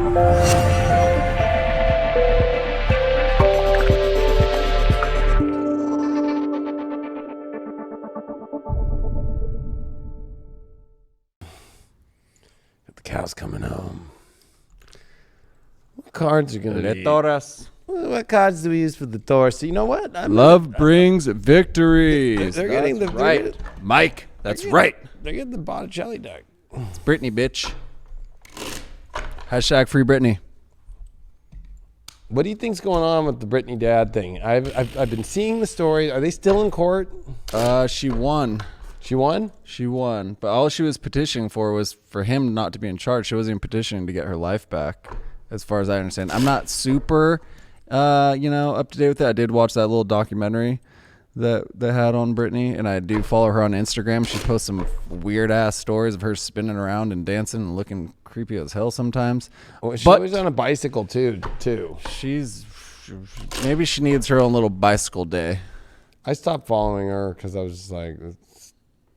The cow's coming home. What cards are going to be? Taurus. What cards do we use for the Taurus? So you know what? Love brings victories. They're getting the right. Mike, that's right. They're getting the Botticelli deck. It's Britney, bitch. Hashtag free Britney. What do you think's going on with the Britney dad thing? I've been seeing the story. Are they still in court? She won. She won? She won. But all she was petitioning for was for him not to be in charge. She wasn't even petitioning to get her life back, as far as I understand. I'm not super, up to date with it. I did watch that little documentary that they had on Britney, and I do follow her on Instagram. She posts some weird-ass stories of her spinning around and dancing and looking creepy as hell sometimes. Well, she's always on a bicycle, too. Maybe she needs her own little bicycle day. I stopped following her because I was just like, it's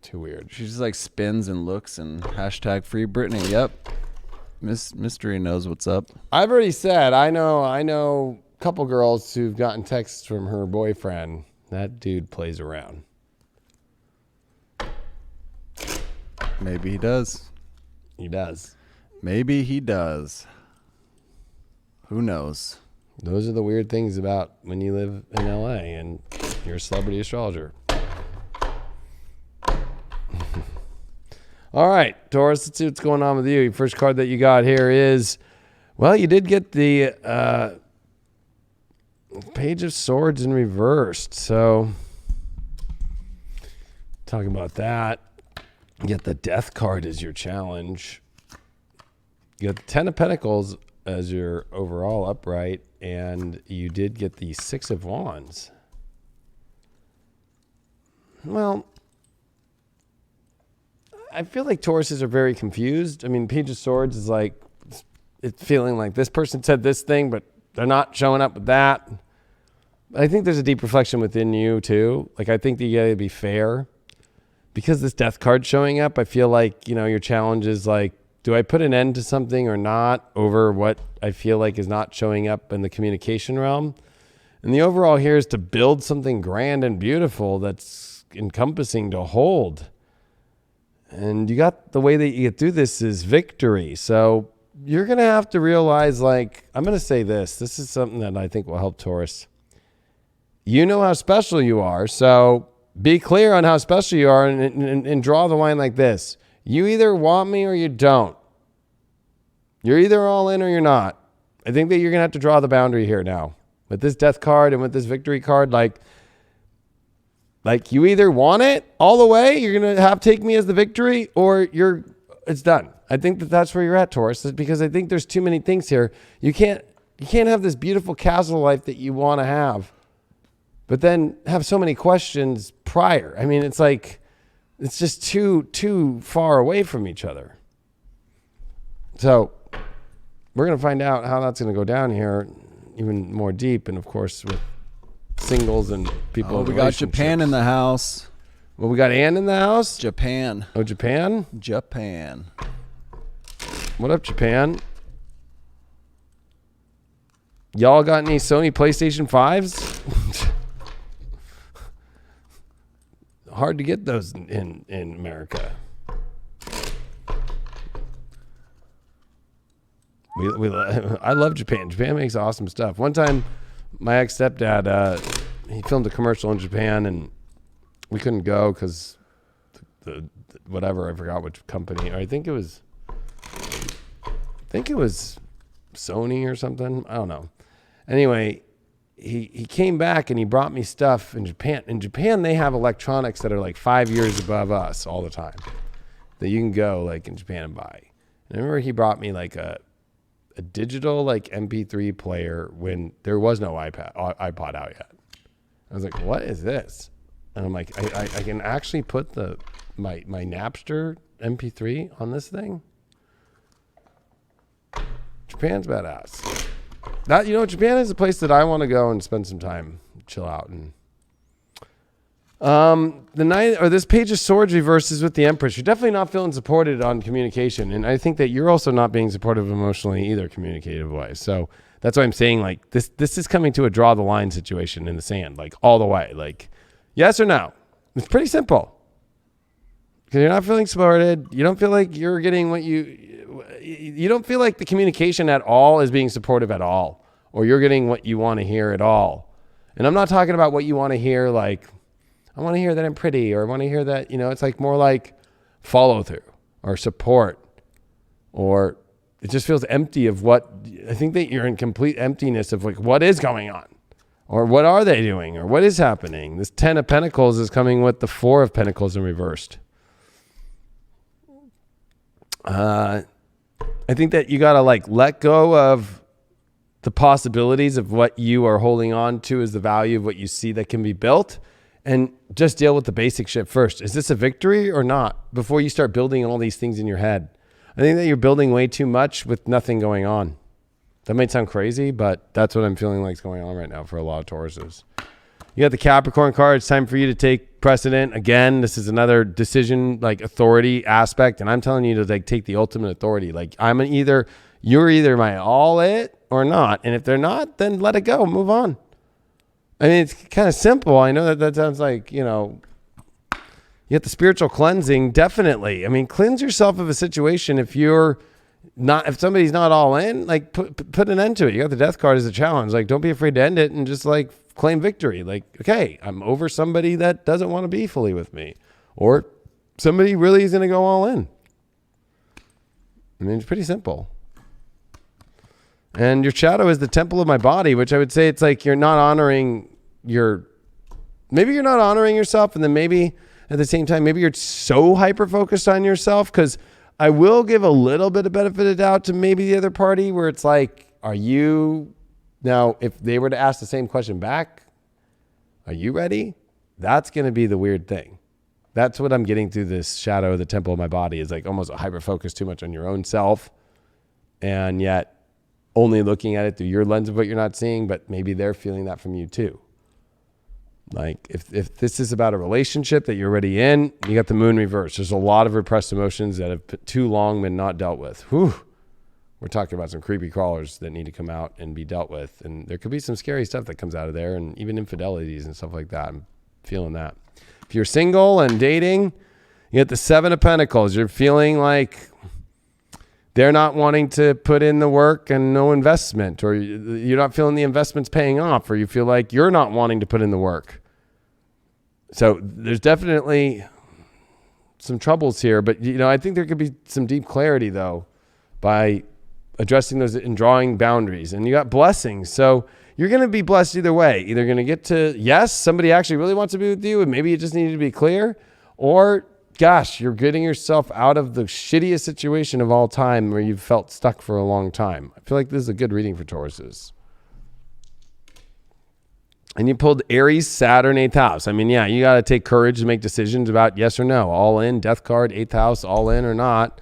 too weird. She just like spins and looks and hashtag free Britney. Yep. Mystery knows what's up. I've already said, I know a couple girls who've gotten texts from her boyfriend. That dude plays around. Maybe he does. He does. Maybe he does. Who knows? Those are the weird things about when you live in LA and you're a celebrity astrologer. All right, Taurus, let's see what's going on with you. Your first card that you got here is, well, you did get the Page of Swords in reversed. So, talking about that, you get the Death card as your challenge. You got the Ten of Pentacles as your overall upright, and you did get the Six of Wands. Well, I feel like Tauruses are very confused. I mean, Page of Swords is like, it's feeling like this person said this thing, but they're not showing up with that. I think there's a deep reflection within you too. Like, I think that you gotta be fair. Because this Death card showing up, I feel like, your challenge is like, do I put an end to something or not over what I feel like is not showing up in the communication realm? And the overall here is to build something grand and beautiful that's encompassing to hold. And you got the way that you get through this is victory. So you're going to have to realize, like, I'm going to say this. This is something that I think will help Taurus. You know how special you are. So be clear on how special you are and draw the line like this. You either want me or you don't. You're either all in or you're not. I think that you're going to have to draw the boundary here now. With this Death card and with this victory card, like you either want it all the way, you're going to take me as the victory, or it's done. I think that's where you're at, Taurus, because I think there's too many things here. You can't have this beautiful castle life that you want to have, but then have so many questions prior. I mean, it's like, it's just too far away from each other. So we're going to find out how that's going to go down here even more deep. And of course, with singles and people. We got Japan in the house. Well, we got Ann in the house. Japan. Oh, Japan. Japan. What up, Japan? Y'all got any Sony PlayStation 5s? Hard to get those in America. I love Japan. Japan makes awesome stuff. One time, my ex-stepdad, he filmed a commercial in Japan, and we couldn't go because the whatever, I forgot which company. I think it was Sony or something. I don't know. Anyway, he came back and he brought me stuff in Japan. In Japan, they have electronics that are like 5 years above us all the time that you can go like in Japan and buy. And I remember he brought me like a digital like MP3 player when there was no iPod out yet. I was like, what is this? And I'm like, I can actually put my Napster MP3 on this thing? Japan's badass. Japan is a place that I want to go and spend some time, chill out, and The Knight or this Page of Swords reverses with the Empress. You're definitely not feeling supported on communication, and I think that you're also not being supportive emotionally either, communicative wise. So that's why I'm saying like this is coming to a draw the line situation in the sand, like all the way. Like yes or no. It's pretty simple. Because you're not feeling supported. You don't feel like you're getting what you don't feel like the communication at all is being supportive at all, or you're getting what you want to hear at all. And I'm not talking about what you want to hear like, I want to hear that I'm pretty, or I want to hear that, it's like more like follow through or support, or it just feels empty of what I think that you're in complete emptiness of like what is going on, or what are they doing, or what is happening. This 10 of Pentacles is coming with the 4 of Pentacles in reversed. I think that you got to like let go of the possibilities of what you are holding on to as the value of what you see that can be built, and just deal with the basic shit first. Is this a victory or not? Before you start building all these things in your head. I think that you're building way too much with nothing going on. That might sound crazy, but that's what I'm feeling like is going on right now for a lot of Tauruses. You got the Capricorn card. It's time for you to take precedent. Again, this is another decision, like authority aspect. And I'm telling you to like take the ultimate authority. Like you're either my all it or not. And if they're not, then let it go. Move on. I mean, it's kind of simple. I know that sounds like, you get the spiritual cleansing. Definitely. I mean, cleanse yourself of a situation. If somebody's not all in, like put an end to it. You got the Death card as a challenge. Like, don't be afraid to end it and just like claim victory. Like, okay, I'm over somebody that doesn't want to be fully with me, or somebody really is going to go all in. I mean, it's pretty simple. And your shadow is the temple of my body, which I would say it's like you're not honoring maybe you're not honoring yourself. And then maybe at the same time, maybe you're so hyper-focused on yourself, because I will give a little bit of benefit of doubt to maybe the other party where it's like, now, if they were to ask the same question back, are you ready? That's going to be the weird thing. That's what I'm getting through this shadow of the temple of my body, is like almost a hyper-focus too much on your own self, and yet only looking at it through your lens of what you're not seeing, but maybe they're feeling that from you too. Like if this is about a relationship that you're already in, you got the moon reverse. There's a lot of repressed emotions that have too long been not dealt with. Whew. We're talking about some creepy crawlers that need to come out and be dealt with. And there could be some scary stuff that comes out of there, and even infidelities and stuff like that. I'm feeling that. If you're single and dating, you get the 7 of Pentacles. You're feeling like they're not wanting to put in the work and no investment, or you're not feeling the investments paying off, or you feel like you're not wanting to put in the work. So there's definitely some troubles here, but I think there could be some deep clarity though by addressing those and drawing boundaries. And you got blessings. So you're going to be blessed either way. Either going to get to, yes, somebody actually really wants to be with you, and maybe it just needed to be clear, or gosh, you're getting yourself out of the shittiest situation of all time where you've felt stuck for a long time. I feel like this is a good reading for Tauruses. And you pulled Aries, Saturn, 8th house. I mean, yeah, you got to take courage to make decisions about yes or no. All in, Death card, 8th house, all in or not.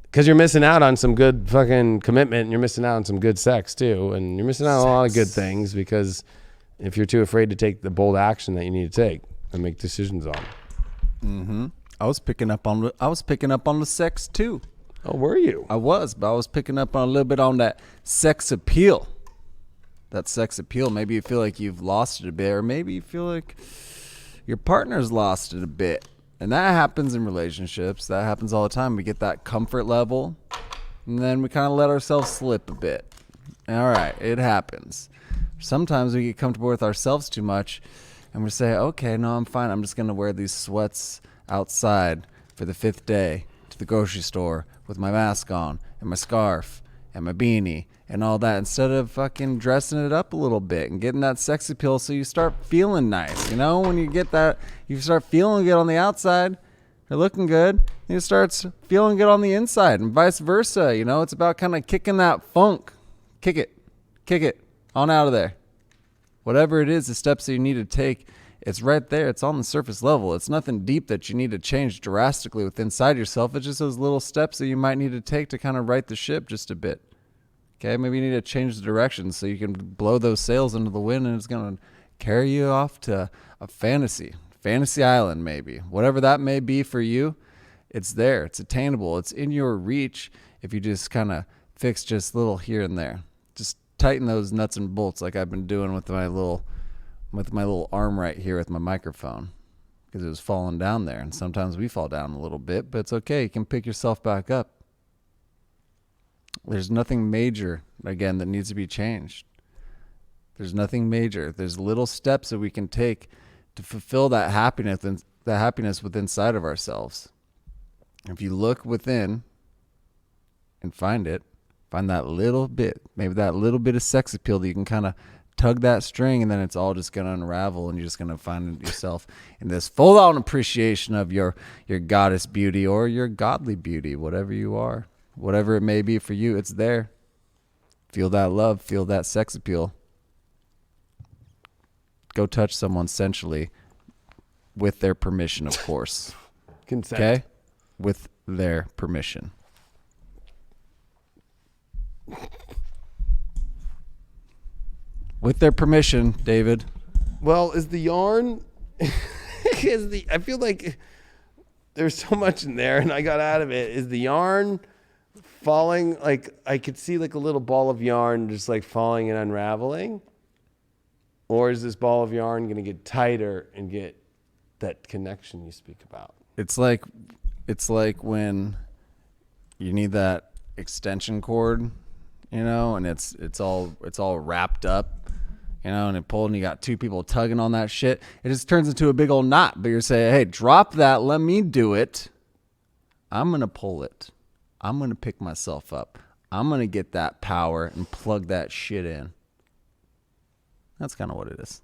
Because you're missing out on some good fucking commitment, and you're missing out on some good sex too. And you're missing out on a lot of good things, because if you're too afraid to take the bold action that you need to take and make decisions on. Mm-hmm. I was picking up on the sex too. Oh, were you? I was picking up on a little bit on that sex appeal. That sex appeal. Maybe you feel like you've lost it a bit, or maybe you feel like your partner's lost it a bit. And that happens in relationships. That happens all the time. We get that comfort level, and then we kind of let ourselves slip a bit. All right, it happens. Sometimes we get comfortable with ourselves too much, and we say, okay, no, I'm fine. I'm just going to wear these sweats outside for the 5th day to the grocery store with my mask on and my scarf and my beanie and all that, instead of fucking dressing it up a little bit and getting that sex appeal so you start feeling nice. When you get that, you start feeling good on the outside, you're looking good, and it starts feeling good on the inside, and vice versa. It's about kind of kicking that funk. Kick it on out of there. Whatever it is, the steps that you need to take, it's right there. It's on the surface level. It's nothing deep that you need to change drastically with inside yourself. It's just those little steps that you might need to take to kind of right the ship just a bit. Okay, maybe you need to change the direction so you can blow those sails into the wind, and it's going to carry you off to a fantasy island, maybe. Whatever that may be for you, it's there. It's attainable. It's in your reach if you just kind of fix just little here and there. Just tighten those nuts and bolts like I've been doing with my little arm right here with my microphone, because it was falling down there. And sometimes we fall down a little bit, but it's okay. You can pick yourself back up. There's nothing major, again, that needs to be changed. There's nothing major. There's little steps that we can take to fulfill that happiness and the happiness within inside of ourselves. If you look within and find that little bit, maybe that little bit of sex appeal that you can kind of tug that string, and then it's all just going to unravel, and you're just going to find yourself in this full-on appreciation of your goddess beauty or your godly beauty, whatever you are, whatever it may be for you. It's there. Feel that love, feel that sex appeal. Go touch someone sensually with their permission, of course. Consent. Okay? With their permission. With their permission, David. Well, is the yarn I feel like there's so much in there and I got out of it. Is the yarn falling? Like I could see like a little ball of yarn just like falling and unraveling. Or is this ball of yarn going to get tighter and get that connection you speak about? It's like when you need that extension cord, and it's all wrapped up, and it pulled, and you got two people tugging on that shit. It just turns into a big old knot. But you're saying, hey, drop that, let me do it. I'm gonna pull it. I'm gonna pick myself up. I'm gonna get that power and plug that shit in. That's kind of what it is.